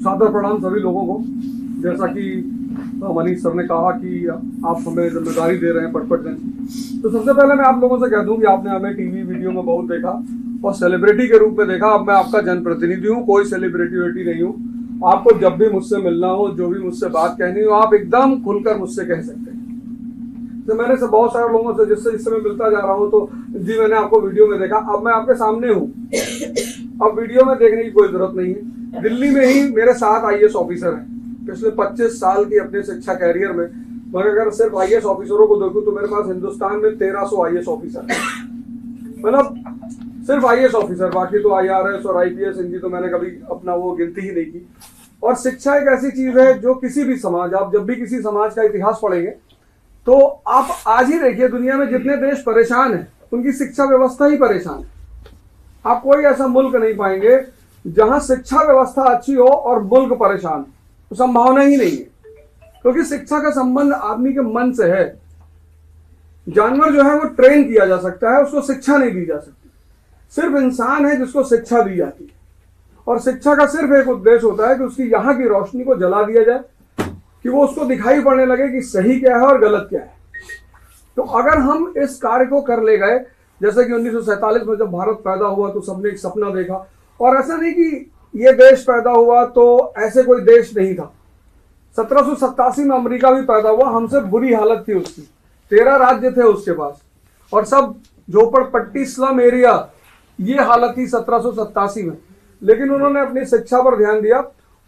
सादर प्रणाम सभी लोगों को। जैसा कि मनीष सर ने कहा कि आप हमें जिम्मेदारी दे रहे हैं पटपटगंज की, तो सबसे पहले मैं आप लोगों से कह दूं कि आपने हमें टीवी वीडियो में बहुत देखा और सेलिब्रिटी के रूप में देखा। अब मैं आपका जनप्रतिनिधि हूँ, कोई सेलिब्रिटी नहीं हूँ। आपको जब भी मुझसे मिलना हो, जो भी मुझसे बात कहनी हो, आप एकदम खुलकर मुझसे कह सकते हैं। तो मैंने से बहुत सारे लोगों से जिससे मैं मिलता जा रहा हूँ, तो जी मैंने आपको वीडियो में देखा, अब मैं आपके सामने हूँ, अब वीडियो में देखने की कोई जरूरत नहीं है। दिल्ली में ही मेरे 7 IAS ऑफिसर हैं पिछले 25 साल की अपने शिक्षा कैरियर में। मगर अगर सिर्फ IAS ऑफिसरों को देखूं तो मेरे पास हिंदुस्तान में 1300 IAS ऑफिसर हैं, मतलब सिर्फ IAS ऑफिसर। बाकी तो IRS और IPS इनकी तो मैंने कभी अपना वो गिनती ही नहीं की। और शिक्षा एक ऐसी चीज है जो किसी भी समाज, आप जब भी किसी समाज का इतिहास पढ़ेंगे तो आप आज ही देखिए दुनिया में जितने देश परेशान हैं उनकी शिक्षा व्यवस्था ही परेशान है। आप कोई ऐसा मुल्क नहीं पाएंगे जहां शिक्षा व्यवस्था अच्छी हो और मुल्क परेशान हो, तो संभावना ही नहीं है। क्योंकि शिक्षा का संबंध आदमी के मन से है। जानवर जो है वो ट्रेन किया जा सकता है, उसको शिक्षा नहीं दी जा सकती। सिर्फ इंसान है जिसको शिक्षा दी जाती है। और शिक्षा का सिर्फ एक उद्देश्य होता है कि उसकी यहाँ की रोशनी को जला दिया जाए, कि वो उसको दिखाई पड़ने लगे कि सही क्या है और गलत क्या है। तो अगर हम इस कार्य को कर ले गए, जैसे कि 1947 में जब भारत पैदा हुआ तो सबने एक सपना देखा, और ऐसा नहीं कि ये देश पैदा हुआ तो ऐसे कोई देश नहीं था। 1787 में अमेरिका भी पैदा हुआ, हमसे बुरी हालत थी उसकी, 13 राज्य थे उसके पास, और सब झोपड़पट्टी स्लम एरिया, ये हालत थी 1787 में। लेकिन उन्होंने अपनी शिक्षा पर ध्यान दिया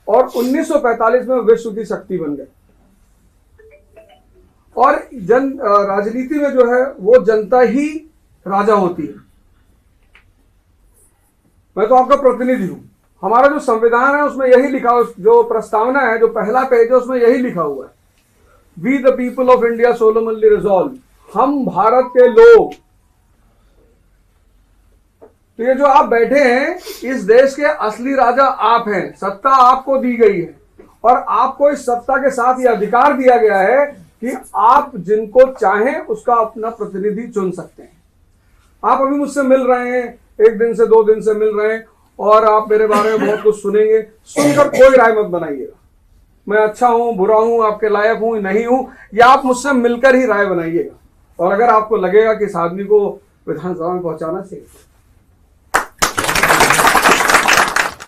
और 1945 में विश्व की शक्ति बन गए। और राजनीति में जो है वो जनता ही राजा होती है। मैं तो आपका प्रतिनिधि हूं। हमारा जो संविधान है उसमें यही लिखा, जो प्रस्तावना है, जो पहला पेज है, उसमें यही लिखा हुआ है, we the people of India solemnly resolve, हम भारत के लोग। तो ये जो आप बैठे हैं, इस देश के असली राजा आप हैं। सत्ता आपको दी गई है और आपको इस सत्ता के साथ ये अधिकार दिया गया है कि आप जिनको चाहें उसका अपना प्रतिनिधि चुन सकते हैं। आप अभी मुझसे मिल रहे हैं, 1 दिन से 2 दिन से मिल रहे हैं, और आप मेरे बारे में बहुत कुछ सुनेंगे। सुनकर कोई राय मत बनाइएगा, मैं अच्छा हूं, बुरा हूं, आपके लायक हूं, नहीं हूं, या आप मुझसे मिलकर ही राय बनाइएगा। और अगर आपको लगेगा कि इस आदमी को विधानसभा में पहुंचाना चाहिए